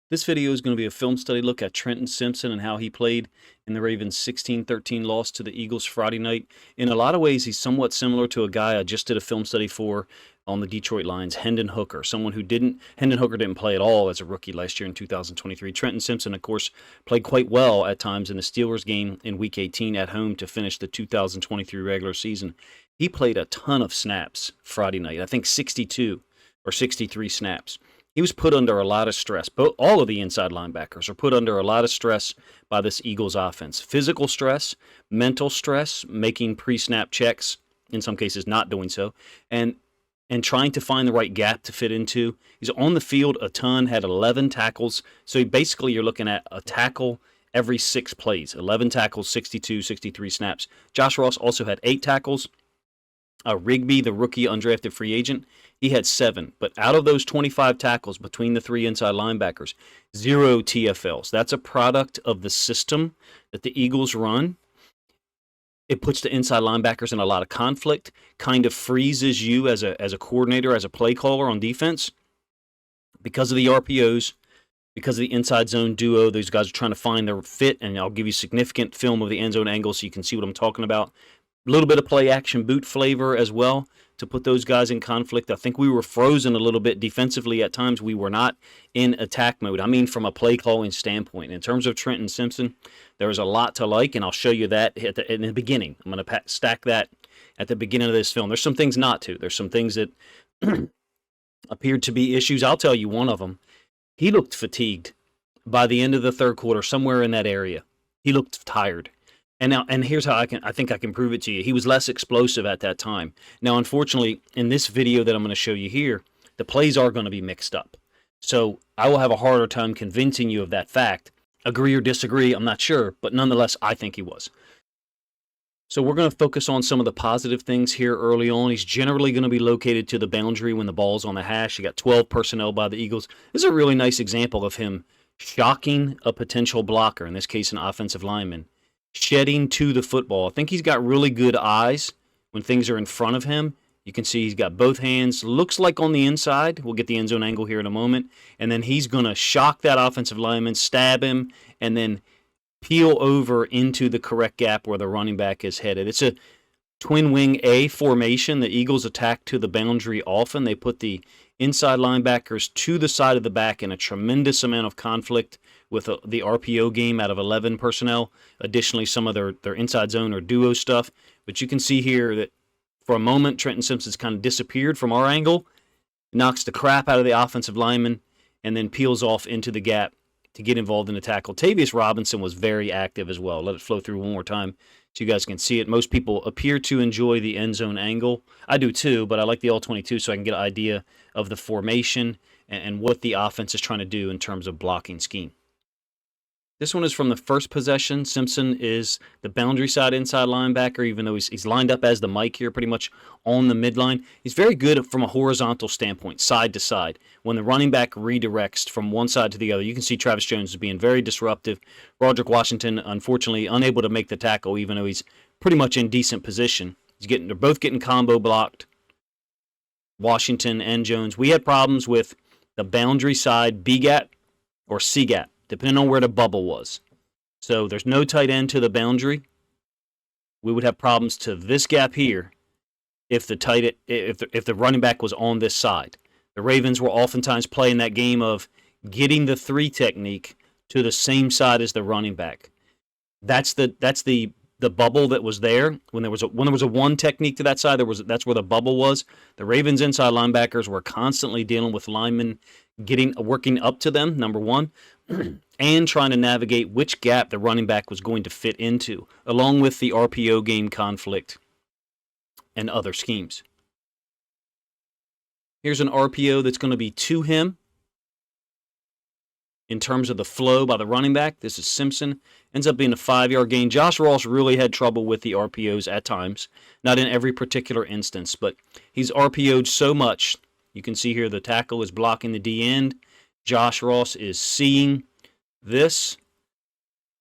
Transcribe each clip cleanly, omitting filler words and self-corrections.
This video is going to be a film study look at Trenton Simpson and how he played in the Ravens' 16-13 loss to the Eagles Friday night. In a lot of ways, he's somewhat similar to a guy I just did a film study for on the Detroit Lions, Hendon Hooker, Hendon Hooker didn't play at all as a rookie last year in 2023. Trenton Simpson, of course, played quite well at times in the Steelers game in Week 18 at home to finish the 2023 regular season. He played a ton of snaps Friday night, I think 62 or 63 snaps. He was put under a lot of stress. All of the inside linebackers are put under a lot of stress by this Eagles offense. Physical stress, mental stress, making pre-snap checks, in some cases not doing so, and trying to find the right gap to fit into. He's on the field a ton, had 11 tackles. So basically you're looking at a tackle every 6 plays. 11 tackles, 62, 63 snaps. Josh Ross also had 8 tackles. Rigby, the rookie undrafted free agent, he had 7. But out of those 25 tackles between the 3 inside linebackers, 0 TFLs. That's a product of the system that the Eagles run. It puts the inside linebackers in a lot of conflict, kind of freezes you as a coordinator, as a play caller on defense. Because of the RPOs, because of the inside zone duo, those guys are trying to find their fit, and I'll give you significant film of the end zone angle so you can see what I'm talking about. A little bit of play action boot flavor as well to put those guys in conflict. I think we were frozen a little bit defensively at times. We were not in attack mode. I mean, from a play calling standpoint. In terms of Trenton Simpson, there was a lot to like, and I'll show you that in the beginning. I'm going to stack that at the beginning of this film. There's some things not to. There's some things that appeared to be issues. I'll tell you one of them. He looked fatigued by the end of the third quarter, somewhere in that area. He looked tired. And here's how I think I can prove it to you. He was less explosive at that time. Now, unfortunately, in this video that I'm going to show you here, the plays are going to be mixed up. So I will have a harder time convincing you of that fact. Agree or disagree, I'm not sure, but nonetheless, I think he was. So we're going to focus on some of the positive things here early on. He's generally going to be located to the boundary when the ball's on the hash. You got 12 personnel by the Eagles. This is a really nice example of him shocking a potential blocker, in this case an offensive lineman, shedding to the football. I think he's got really good eyes when things are in front of him. You can see he's got both hands. Looks like on the inside. We'll get the end zone angle here in a moment. And then he's going to shock that offensive lineman, stab him, and then peel over into the correct gap where the running back is headed. It's a twin wing A formation. The Eagles attack to the boundary often. They put the inside linebackers to the side of the back in a tremendous amount of conflict with the RPO game out of 11 personnel. Additionally, some of their inside zone or duo stuff. But you can see here that for a moment, Trenton Simpson's kind of disappeared from our angle, knocks the crap out of the offensive lineman, and then peels off into the gap to get involved in the tackle. Tavius Robinson was very active as well. Let it flow through one more time so you guys can see it. Most people appear to enjoy the end zone angle. I do too, but I like the all-22 so I can get an idea of the formation and what the offense is trying to do in terms of blocking scheme. This one is from the first possession. Simpson is the boundary side inside linebacker, even though he's lined up as the Mike here, pretty much on the midline. He's very good from a horizontal standpoint, side to side. When the running back redirects from one side to the other, you can see Travis Jones is being very disruptive. Roderick Washington, unfortunately, unable to make the tackle, even though he's pretty much in decent position. They're both getting combo blocked, Washington and Jones. We had problems with the boundary side B gap or C gap, depending on where the bubble was. So there's no tight end to the boundary. We would have problems to this gap here if the running back was on this side. The Ravens were oftentimes playing that game of getting the 3 technique to the same side as the running back. That's the bubble that was there. When there was a 1 technique to that side, that's where the bubble was. The Ravens inside linebackers were constantly dealing with linemen working up to them, number 1, and trying to navigate which gap the running back was going to fit into, along with the RPO game conflict and other schemes. Here's an RPO that's going to be to him in terms of the flow by the running back. This is Simpson. Ends up being a 5-yard gain. Josh Ross really had trouble with the RPOs at times. Not in every particular instance, but he's RPO'd so much. You can see here the tackle is blocking the D end. Josh Ross is seeing this,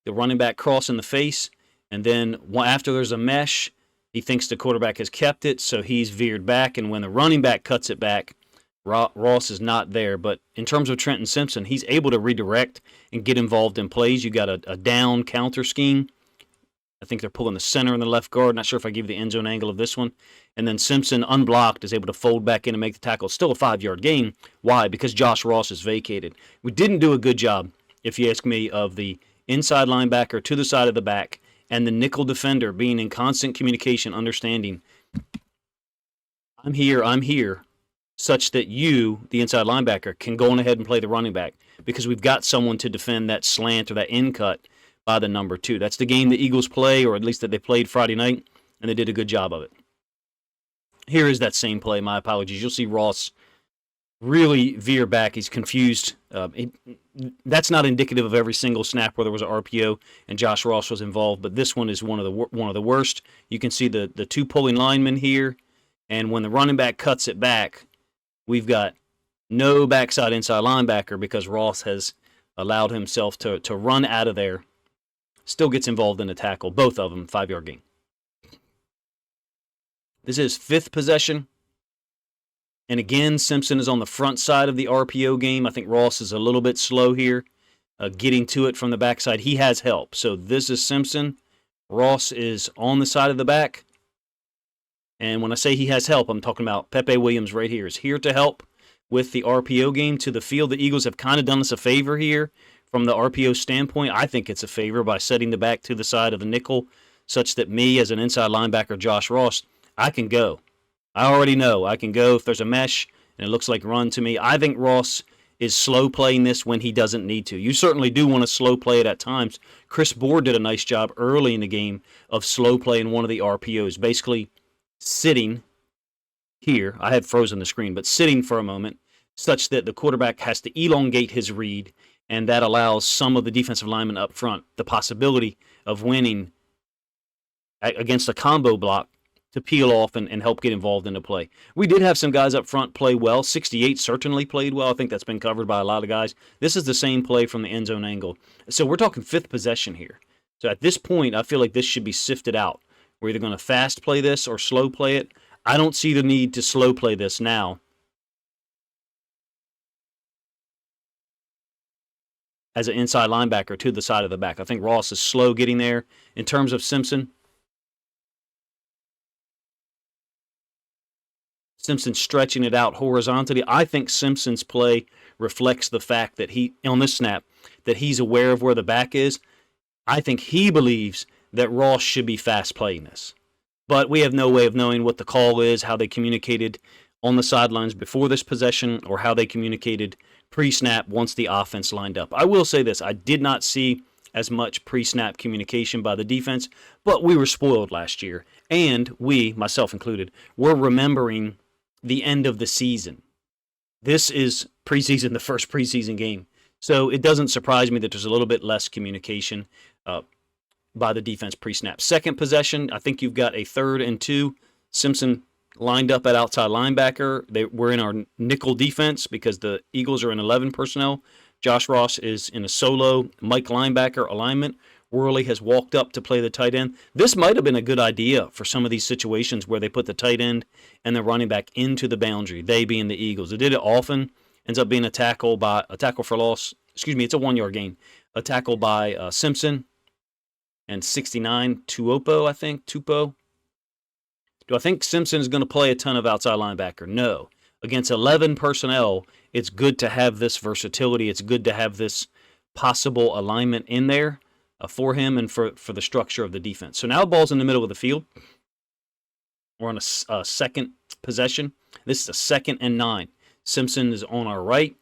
the running back cross in the face, and then after there's a mesh, he thinks the quarterback has kept it, so he's veered back, and when the running back cuts it back, Ross is not there. But in terms of Trenton Simpson, he's able to redirect and get involved in plays. You got a down counter scheme. I think they're pulling the center and the left guard. Not sure if I give you the end zone angle of this one. And then Simpson, unblocked, is able to fold back in and make the tackle. Still a 5-yard gain. Why? Because Josh Ross is vacated. We didn't do a good job, if you ask me, of the inside linebacker to the side of the back and the nickel defender being in constant communication, understanding, I'm here, such that you, the inside linebacker, can go on ahead and play the running back because we've got someone to defend that slant or that in cut by the number 2. That's the game the Eagles play, or at least that they played Friday night, and they did a good job of it. Here is that same play. My apologies. You'll see Ross really veer back. He's confused. That's not indicative of every single snap where there was an RPO and Josh Ross was involved, but this one is one of the worst. You can see the 2 pulling linemen here, and when the running back cuts it back, we've got no backside inside linebacker because Ross has allowed himself to run out of there. Still gets involved in the tackle. Both of them, 5-yard gain. This is 5th possession. And again, Simpson is on the front side of the RPO game. I think Ross is a little bit slow here, getting to it from the backside. He has help. So this is Simpson. Ross is on the side of the back. And when I say he has help, I'm talking about Pepe Williams right here. Is here to help with the RPO game to the field. The Eagles have kind of done us a favor here from the RPO standpoint. I think it's a favor by setting the back to the side of the nickel such that me as an inside linebacker, Josh Ross, I can go. I already know I can go if there's a mesh and it looks like run to me. I think Ross is slow playing this when he doesn't need to. You certainly do want to slow play it at times. Chris Board did a nice job early in the game of slow playing one of the RPOs, basically sitting here. I had frozen the screen, but sitting for a moment such that the quarterback has to elongate his read, and that allows some of the defensive linemen up front the possibility of winning against a combo block to peel off and help get involved in the play. We did have some guys up front play well. 68 certainly played well. I think that's been covered by a lot of guys. This is the same play from the end zone angle. So we're talking 5th possession here. So at this point, I feel like this should be sifted out. We're either going to fast play this or slow play it. I don't see the need to slow play this now. As an inside linebacker to the side of the back. I think Ross is slow getting there. In terms of Simpson stretching it out horizontally. I think Simpson's play reflects the fact that on this snap, that he's aware of where the back is. I think he believes that Ross should be fast playing this. But we have no way of knowing what the call is, how they communicated on the sidelines before this possession, or how they communicated pre-snap once the offense lined up. I will say this, I did not see as much pre-snap communication by the defense, but we were spoiled last year. And we, myself included, were remembering the end of the season. This is preseason, the first preseason game. So it doesn't surprise me that there's a little bit less communication by the defense pre-snap. 2nd possession, I think you've got a 3rd and 2. Simpson lined up at outside linebacker. We're in our nickel defense because the Eagles are in 11 personnel. Josh Ross is in a solo Mike linebacker alignment. Worley has walked up to play the tight end. This might have been a good idea for some of these situations where they put the tight end and the running back into the boundary, they being the Eagles. They did it often. Ends up being a tackle for loss. Excuse me, it's a 1-yard gain. A tackle by Simpson and 69 Tuopo, I think. Tupo. Do I think Simpson is going to play a ton of outside linebacker? No. Against 11 personnel, it's good to have this versatility. It's good to have this possible alignment in there for him and for the structure of the defense. So now the ball's in the middle of the field. We're on a 2nd possession. This is a 2nd and 9. Simpson is on our right,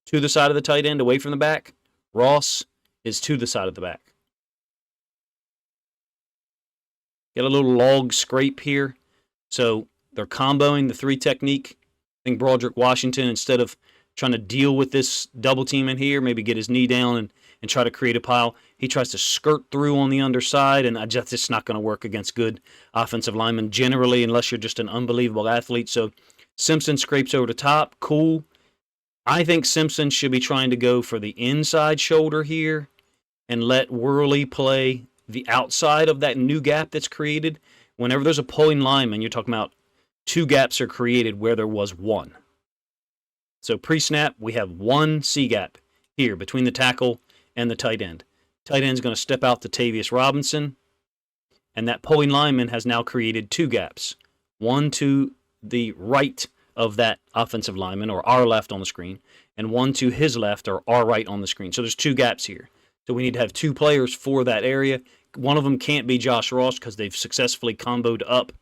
to the side of the tight end, away from the back. Ross is to the side of the back. Get a little log scrape here. So they're comboing the 3 technique. I think Broderick Washington, instead of trying to deal with this double team in here, maybe get his knee down and try to create a pile, he tries to skirt through on the underside, and that's just not going to work against good offensive linemen generally, unless you're just an unbelievable athlete. So Simpson scrapes over the top. Cool. I think Simpson should be trying to go for the inside shoulder here and let Worley play the outside of that new gap that's created. Whenever there's a pulling lineman, you're talking about 2 gaps are created where there was 1. So pre-snap, we have one C gap here between the tackle and the tight end. Tight end's going to step out to Tavius Robinson, and that pulling lineman has now created two gaps. One to the right of that offensive lineman, or our left on the screen, and one to his left, or our right on the screen. So there's two gaps here. So we need to have two players for that area. One of them can't be Josh Ross because they've successfully comboed up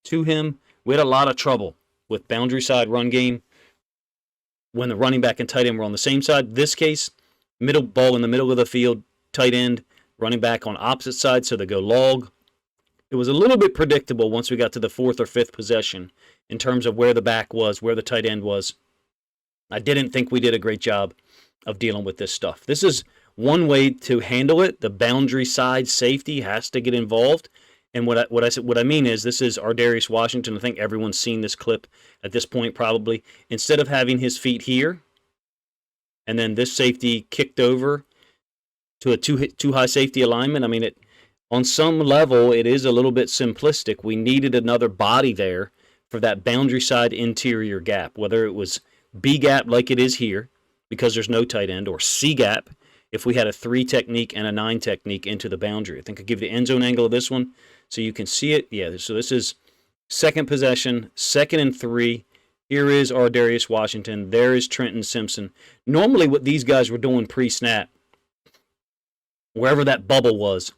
to him. We had a lot of trouble with boundary side run game when the running back and tight end were on the same side. This case, middle ball in the middle of the field, tight end, running back on opposite side, so they go log. It was a little bit predictable once we got to the fourth or fifth possession in terms of where the back was, where the tight end was. I didn't think we did a great job of dealing with this stuff. This is one way to handle it. The boundary side safety has to get involved. And what I mean is, this is Ardarius Washington. I think everyone's seen this clip at this point probably. Instead of having his feet here, and then this safety kicked over to a too high safety alignment. I mean, on some level, it is a little bit simplistic. We needed another body there for that boundary side interior gap, whether it was B gap like it is here because there's no tight end, or C gap if we had a 3 technique and a 9 technique into the boundary. I think I'll give you the end zone angle of this one so you can see it. Yeah, so this is second possession, 2nd and 3. Here is Ardarius Washington. There is Trenton Simpson. Normally what these guys were doing pre-snap, wherever that bubble was,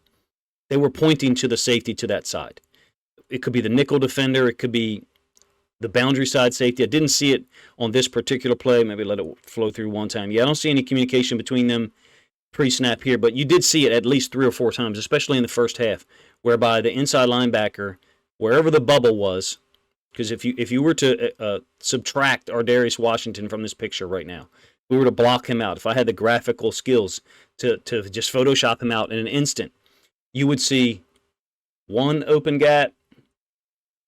they were pointing to the safety to that side. It could be the nickel defender. It could be the boundary side safety. I didn't see it on this particular play. Maybe let it flow through one time. Yeah, I don't see any communication between them pre-snap here, but you did see it at least 3 or 4 times, especially in the first half, whereby the inside linebacker, wherever the bubble was, because if you were to subtract Ardarius Washington from this picture right now, we were to block him out. If I had the graphical skills to just Photoshop him out in an instant, you would see 1 open gap,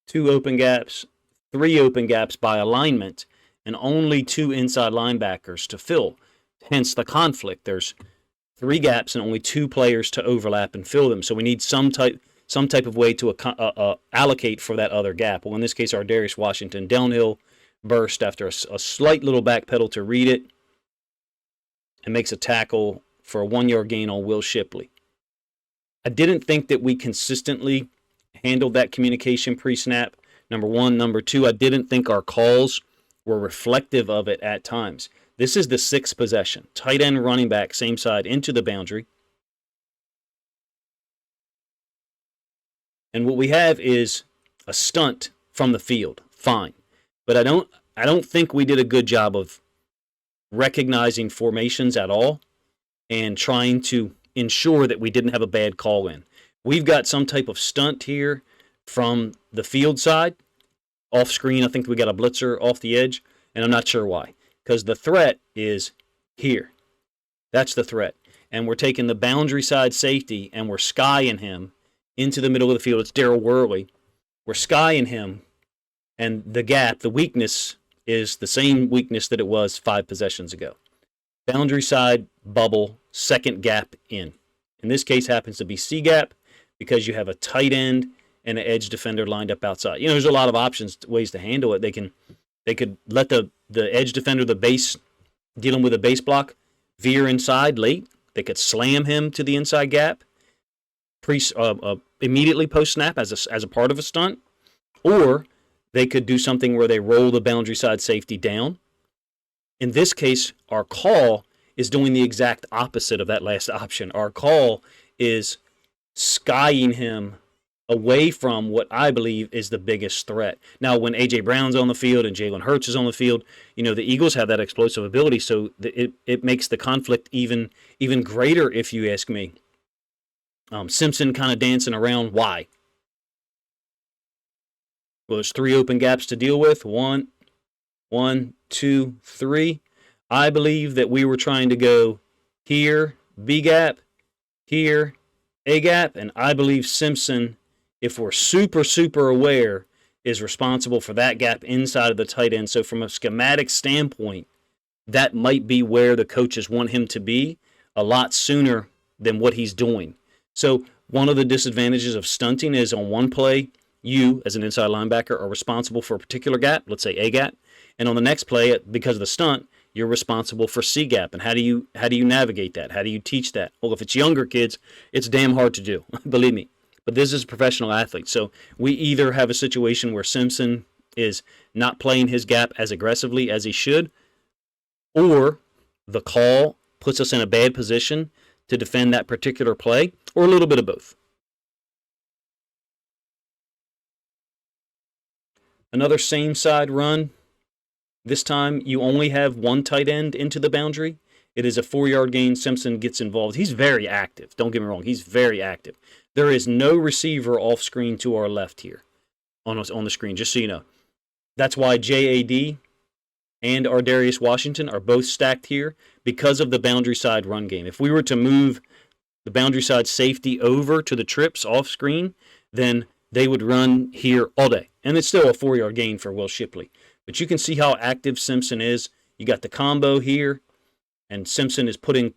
2 open gaps, 3 open gaps by alignment, and only 2 inside linebackers to fill. Hence the conflict. There's 3 gaps and only 2 players to overlap and fill them. So we need some type of way to allocate for that other gap. Well, in this case, Ardarius Washington downhill burst after a slight little back pedal to read it, and makes a tackle for a 1-yard gain on Will Shipley. I didn't think that we consistently handled that communication pre-snap, number one. Number two, I didn't think our calls were reflective of it at times. This is the 6th possession. Tight end, running back, same side, into the boundary. And what we have is a stunt from the field. Fine. But I don't think we did a good job of recognizing formations at all and trying to ensure that we didn't have a bad call in. We've got some type of stunt here from the field side. Off screen, I think we got a blitzer off the edge, and I'm not sure why. Because the threat is here. That's the threat. And we're taking the boundary side safety and we're skying him into the middle of the field. It's Daryl Worley. We're skying him, and the gap, the weakness, is the same weakness that it was 5 possessions ago. Boundary side, bubble, 2nd gap in. In this case, happens to be C gap because you have a tight end and an edge defender lined up outside. You know, there's a lot of options, ways to handle it. They could let the edge defender, the base, dealing with a base block, veer inside late. They could slam him to the inside gap immediately post snap as a part of a stunt, or they could do something where they roll the boundary side safety down. In this case, our call is doing the exact opposite of that last option. Our call is skying him away from what I believe is the biggest threat. Now, when A.J. Brown's on the field and Jalen Hurts is on the field, you know, the Eagles have that explosive ability, so it makes the conflict even greater, if you ask me. Simpson kind of dancing around. Why? Well, there's 3 open gaps to deal with. 1, 2, 3. I believe that we were trying to go here, B gap, here, A gap, and I believe Simpson, if we're super aware, is responsible for that gap inside of the tight end. So from a schematic standpoint, that might be where the coaches want him to be a lot sooner than what he's doing. So one of the disadvantages of stunting is on one play, you, as an inside linebacker, are responsible for a particular gap, let's say A gap, And on the next play, because of the stunt, you're responsible for C gap. And how do you navigate that? How do you teach that? Well, if it's younger kids, it's damn hard to do, believe me. But this is a professional athlete, so we either have a situation where Simpson is not playing his gap as aggressively as he should, or the call puts us in a bad position to defend that particular play, or a little bit of both. Another same side run. This time you only have one tight end into the boundary. It is a 4-yard gain. Simpson gets involved. He's very active. Don't get me wrong. He's very active. There is no receiver off screen to our left here on the screen, just so you know. That's why JAD and Ardarius Washington are both stacked here because of the boundary side run game. If we were to move the boundary side safety over to the trips off screen, then they would run here all day. And it's still a 4-yard gain for Will Shipley. But you can see how active Simpson is. You got the combo here, and Simpson is putting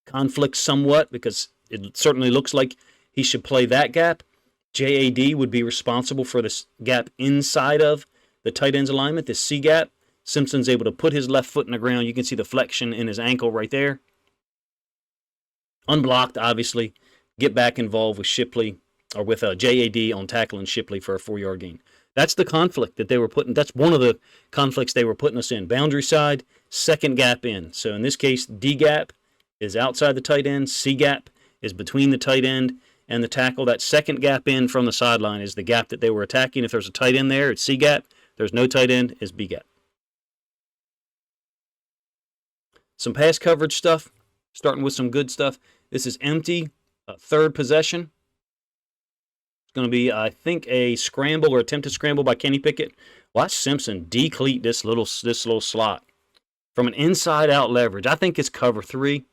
conflict somewhat because it certainly looks like he should play that gap. JAD would be responsible for this gap inside of the tight end's alignment, this C gap. Simpson's able to put his left foot in the ground. You can see the flexion in his ankle right there. Unblocked, obviously. Get back involved with Shipley, or with JAD on tackling Shipley for a 4-yard gain. That's the conflict that they were putting. That's one of the conflicts they were putting us in. Boundary side, second gap in. So in this case, D gap is outside the tight end. C gap is between the tight end and the tackle. That second gap in from the sideline is the gap that they were attacking. If there's a tight end there, it's C gap. If there's no tight end, it's B gap. Some pass coverage stuff, starting with some good stuff. This is empty, third possession. It's going to be, I think, a scramble or attempted scramble by Kenny Pickett. Watch Simpson decleat this little slot from an inside-out leverage. I think it's cover 3.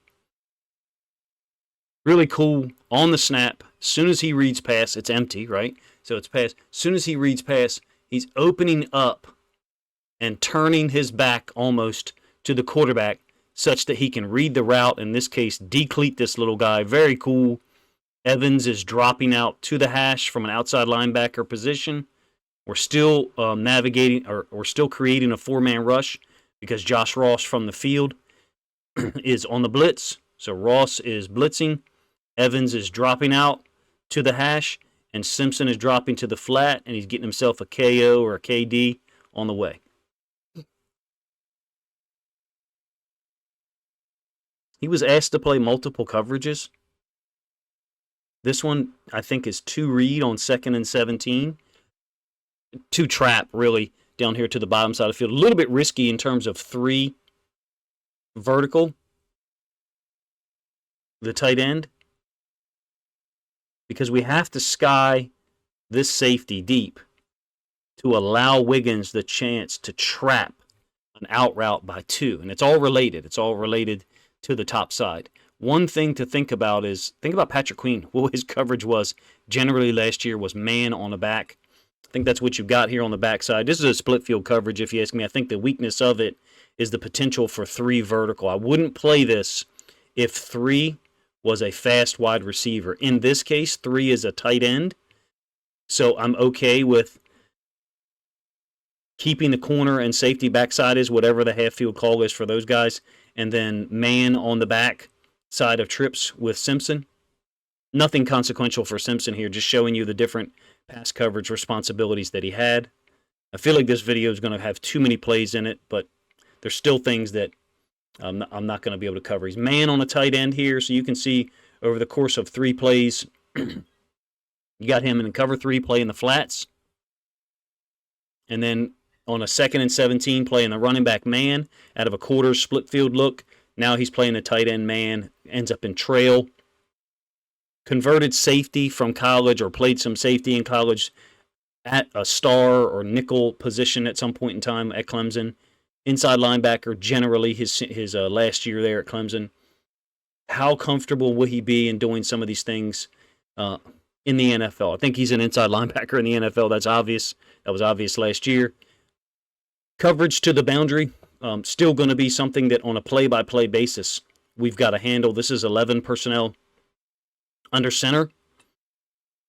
Really cool on the snap. As soon as he reads pass, it's empty, right? So it's pass. As soon as he reads pass, he's opening up and turning his back almost to the quarterback such that he can read the route, in this case, decleat this little guy. Very cool. Evans is dropping out to the hash from an outside linebacker position. We're still navigating, or we're still creating a 4-man rush because Josh Ross from the field is on the blitz. So Ross is blitzing. Evans is dropping out to the hash, and Simpson is dropping to the flat, and he's getting himself a KO or a KD on the way. He was asked to play multiple coverages. This one, I think, is 2 read on 2nd and 17. 2 trap, really, down here to the bottom side of the field. A little bit risky in terms of 3 vertical, the tight end, because we have to sky this safety deep to allow Wiggins the chance to trap an out route by 2. And it's all related. It's all related to the top side. One thing to think about is, think about Patrick Queen. What his coverage was generally last year was man on the back. I think that's what you've got here on the backside. This is a split field coverage, if you ask me. I think the weakness of it is the potential for 3 vertical. I wouldn't play this if 3 was a fast wide receiver. In this case, 3 is a tight end. So I'm okay with keeping the corner and safety backside is whatever the half field call is for those guys. And then man on the back side of trips with Simpson. Nothing consequential for Simpson here, just showing you the different pass coverage responsibilities that he had. I feel like this video is going to have too many plays in it, but there's still things that I'm not going to be able to cover. He's man on a tight end here, so you can see over the course of 3 plays, you got him in cover 3 playing the flats. And then on a 2nd and 17 playing the running back man out of a quarter split field look. Now he's playing a tight end man, ends up in trail. Converted safety from college, or played some safety in college at a star or nickel position at some point in time at Clemson. Inside linebacker, generally his last year there at Clemson. How comfortable will he be in doing some of these things in the NFL? I think he's an inside linebacker in the NFL. That's obvious. That was obvious last year. Coverage to the boundary, still going to be something that on a play-by-play basis we've got to handle. This is 11 personnel under center.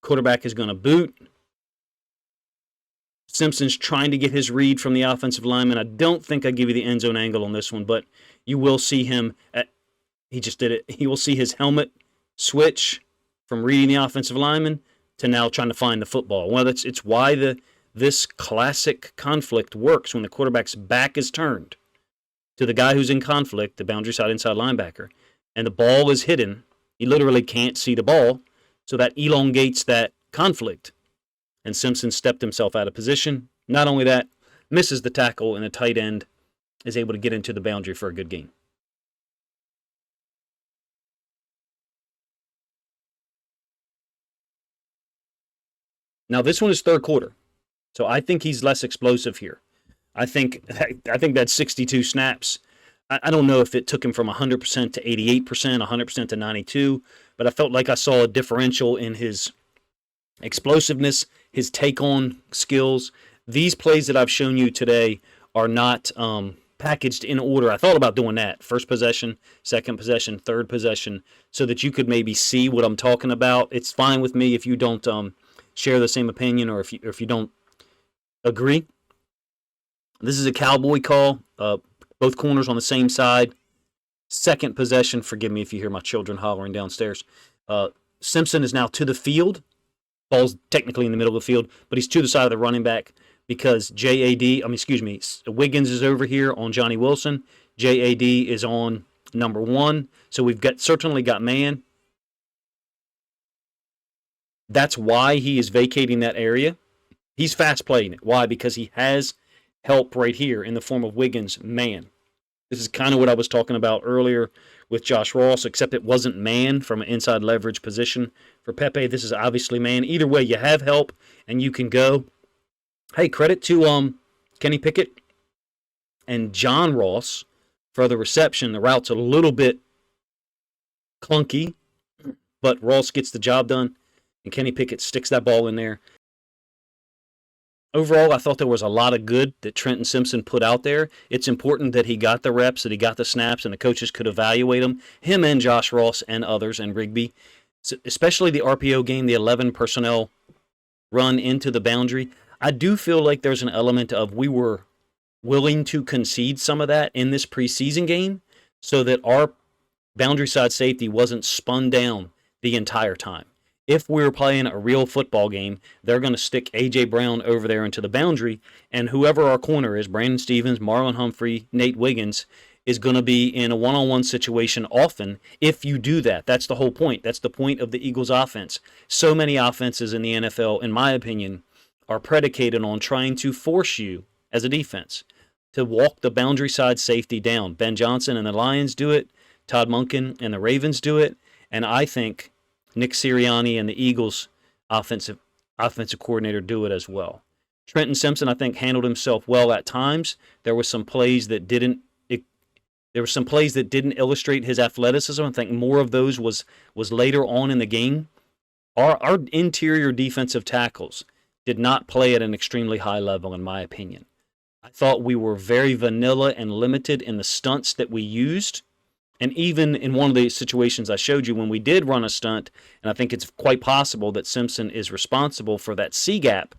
Quarterback is going to boot. Simpson's trying to get his read from the offensive lineman. I don't think I give you the end zone angle on this one, but you will see him he just did it. He will see his helmet switch from reading the offensive lineman to now trying to find the football. Well, it's why this classic conflict works when the quarterback's back is turned to the guy who's in conflict, the boundary side inside linebacker, and the ball is hidden. He literally can't see the ball, so that elongates that conflict. And Simpson stepped himself out of position. Not only that, misses the tackle, and the tight end is able to get into the boundary for a good gain. Now, this one is third quarter, so I think he's less explosive here. I think that 62 snaps, I don't know if it took him from 100% to 88%, 100% to 92%, but I felt like I saw a differential in his explosiveness, his take-on skills. These plays that I've shown you today are not packaged in order. I thought about doing that. First possession, second possession, third possession, so that you could maybe see what I'm talking about. It's fine with me if you don't share the same opinion, or if you don't agree. This is a cowboy call. Both corners on the same side. Second possession. Forgive me if you hear my children hollering downstairs. Simpson is now to the field. Ball's technically in the middle of the field, but he's to the side of the running back because Wiggins is over here on Johnny Wilson. JAD is on number 1. So we've certainly got man. That's why he is vacating that area. He's fast playing it. Why? Because he has help right here in the form of Wiggins, man. This is kind of what I was talking about earlier with Josh Ross, except it wasn't man from an inside leverage position. For Pepe, this is obviously man. Either way, you have help and you can go. Hey, credit to Kenny Pickett and John Ross for the reception. The route's a little bit clunky, but Ross gets the job done, and Kenny Pickett sticks that ball in there. Overall, I thought there was a lot of good that Trenton Simpson put out there. It's important that he got the reps, that he got the snaps, and the coaches could evaluate him and Josh Ross and others and Rigby, especially the RPO game, the 11 personnel run into the boundary. I do feel like there's an element of we were willing to concede some of that in this preseason game so that our boundary side safety wasn't spun down the entire time. If we're playing a real football game, they're going to stick A.J. Brown over there into the boundary, and whoever our corner is, Brandon Stevens, Marlon Humphrey, Nate Wiggins, is going to be in a one-on-one situation often if you do that. That's the whole point. That's the point of the Eagles' offense. So many offenses in the NFL, in my opinion, are predicated on trying to force you, as a defense, to walk the boundary side safety down. Ben Johnson and the Lions do it. Todd Monken and the Ravens do it. And I think Nick Sirianni and the Eagles' offensive coordinator do it as well. Trenton Simpson, I think, handled himself well at times. There were some plays that didn't illustrate his athleticism. I think more of those was later on in the game. Our interior defensive tackles did not play at an extremely high level, in my opinion. I thought we were very vanilla and limited in the stunts that we used. And even in one of the situations I showed you when we did run a stunt, and I think it's quite possible that Simpson is responsible for that C gap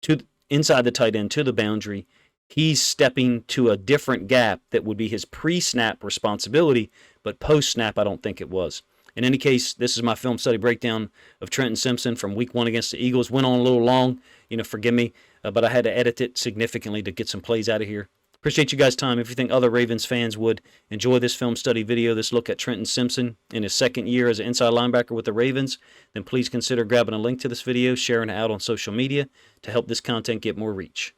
to inside the tight end to the boundary, he's stepping to a different gap that would be his pre-snap responsibility, but post-snap I don't think it was. In any case, this is my film study breakdown of Trenton Simpson from Week 1 against the Eagles. Went on a little long, forgive me, but I had to edit it significantly to get some plays out of here. Appreciate you guys' time. If you think other Ravens fans would enjoy this film study video, this look at Trenton Simpson in his second year as an inside linebacker with the Ravens, then please consider grabbing a link to this video, sharing it out on social media to help this content get more reach.